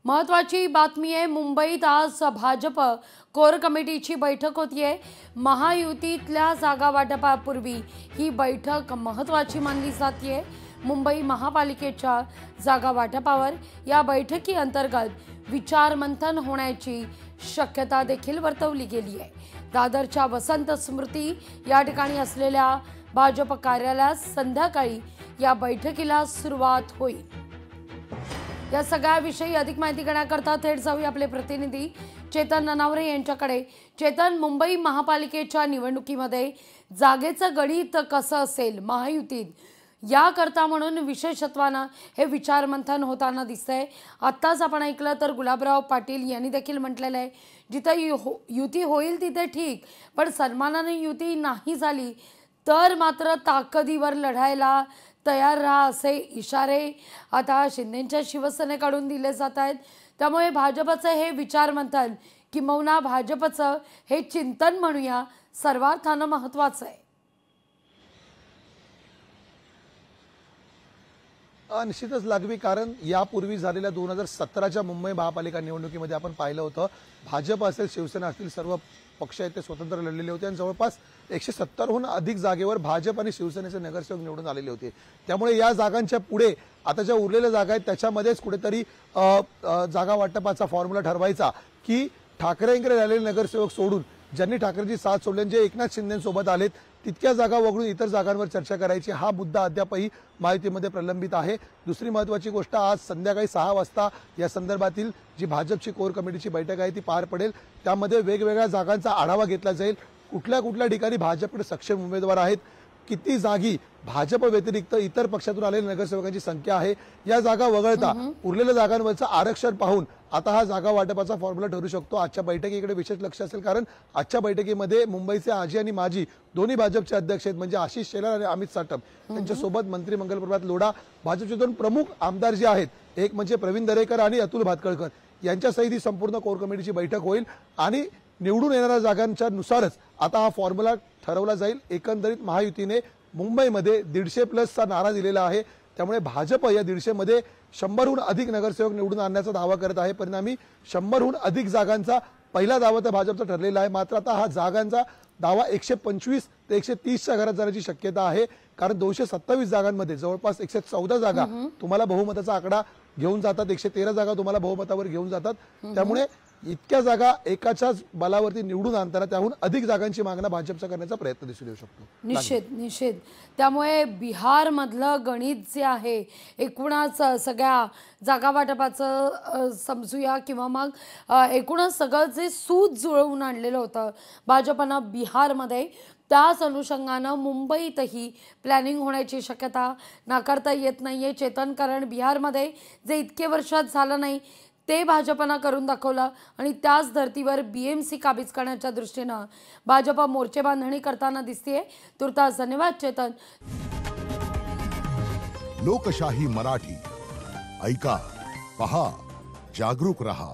महत्वाची बातमी आहे। मुंबईत आज भाजप कोर कमिटीची बैठक होतीये। महायुतीतल्या जागा वाटपापूर्वी ही बैठक महत्वाची मानली जाते। मुंबई महापालिकेच्या जागा वाटपावर या बैठकी अंतर्गत विचारमंथन होण्याची शक्यता देखील वर्तवली गेली आहे। दादरच्या वसंत स्मृती या ठिकाणी असलेल्या भाजप कार्यालयात संध्याकाळी या बैठकीला सुरुवात होईल। या सगळ्याविषयी अधिक माहिती घेण्याकरता थेट जाऊया आपले प्रतिनिधी चेतन ननावरे यांच्याकडे। चेतन, मुंबई महापालिकेच्या निवडणुकीमध्ये जागेचं गणित कसं असेल महायुतीत याकरता म्हणून विशेषत्वानं हे विचारमंथन होताना दिसतंय। आत्ताच आपण ऐकलं तर गुलाबराव पाटील यांनी देखील म्हटलेलं आहे जिथे युती होईल तिथे ठीक, पण सन्मानाने युती नाही झाली तर मात्र ताकदीवर लढायला तयार राहा असे इशारे आता शिंदेच्या शिवसेनेकडून दिले जात आहेत। त्यामुळे भाजपचे हे विचारमंथन किंवा भाजपचं हे चिंतन म्हणूया सर्वार्थानं महत्त्वाचं आहे। निश्चितच लागवी, कारण यापूर्वी झालेल्या 2017च्या मुंबई महापालिका निवडणुकीमध्ये आपण पाहिलं होतं भाजप असेल शिवसेना असतील सर्व पक्ष आहेत ते स्वतंत्र लढलेले होते आणि जवळपास 170हून अधिक जागेवर भाजप आणि शिवसेनेचे नगरसेवक निवडून आलेले होते। त्यामुळे या जागांच्या पुढे आता ज्या उरलेल्या जागा आहेत त्याच्यामध्येच कुठेतरी जागा वाटपाचा फॉर्म्युला ठरवायचा की ठाकरेंकडे राहिलेले नगरसेवक सोडून ज्यांनी ठाकरेंची साथ सोडली जे एकनाथ शिंदेसोबत आलेत तितक्या जागा वगळून इतर जागांवर चर्चा करायची हा मुद्दा अद्यापही महायुतीमध्ये प्रलंबित आहे। दुसरी महत्त्वाची गोष्ट, आज संध्याकाळी 6 वाजता या संदर्भातील जी भाजपची कोर कमिटीची बैठक आहे ती पार पडेल। त्यामध्ये वेगवेगळ्या जागांचा आढावा घेतला जाईल। कुठल्या कुठल्या ठिकाणी भाजपकडे सक्षम उमेदवार आहेत, किती जागी भाजप व्यतिरिक्त इतर पक्षातून आलेल्या नगरसेवकांची संख्या आहे, या जागा वगळता उरलेल्या जागांवरचं आरक्षण पाहून आता हा जागा वाटपाचा फॉर्म्युला ठरू शकतो। आजच्या बैठकीकडे विशेष लक्ष असेल, कारण आजच्या बैठकीमध्ये मुंबईचे आजी आणि माजी दोन्ही भाजपचे अध्यक्ष आहेत म्हणजे आशिष शेलार आणि अमित साटम यांच्यासोबत मंत्री मंगल प्रभात लोढा, भाजपचे 2 प्रमुख आमदार जे आहेत एक म्हणजे प्रवीण दरेकर आणि अतुल भातखळकर यांच्यासहित ही संपूर्ण कोर कमिटीची बैठक होईल आणि निवडून येणाऱ्या जागांच्या नुसारच आता हा फॉर्म्युला ठरवला जाईल। एकंदरीत महायुतीने मुंबईमध्ये 150+ नारा दिलेला आहे। त्यामुळे भाजप या 150 मध्ये 100हून अधिक नगरसेवक निवडून आणण्याचा दावा करत आहे। परिणामी 100हून अधिक जागांचा पहिला दावा तर भाजपचा ठरलेला आहे। मात्र आता हा जागांचा दावा 125 ते 130च्या घरात जाण्याची शक्यता आहे, कारण 227 जागांमध्ये जवळपास 114 जागा तुम्हाला बहुमताचा आकडा घेऊन जातात, 113 जागा तुम्हाला बहुमतावर घेऊन जातात। त्यामुळे इतक्या जागा एकाच्याच बलावरती निवडून आणताना त्याहून अधिक जागांची मागणी भाजपचा करण्याचा प्रयत्न दिसून येऊ शकतो। निश्चित त्यामुळे बिहार मधलं गणित जे आहे एकूणच सगळ्या जागा वाटपाचं समजूया किंवा मग एकूणच सगळं जे सूत जुळवून आणलेलं होतं भाजपनं बिहारमध्ये, त्याच अनुषंगानं मुंबईतही प्लॅनिंग होण्याची शक्यता नाकारता येत नाहीये चेतन, कारण बिहारमध्ये जे इतके वर्षात झालं नाही ते भाजपनं करून दाखवलं आणि त्याच धर्तीवर BMC काबीज करण्याच्या दृष्टीनं भाजप मोर्चे बांधणी करताना दिसतेय। तुर्तास धन्यवाद चेतन। लोकशाही मराठी ऐका, पहा, जागरूक रहा।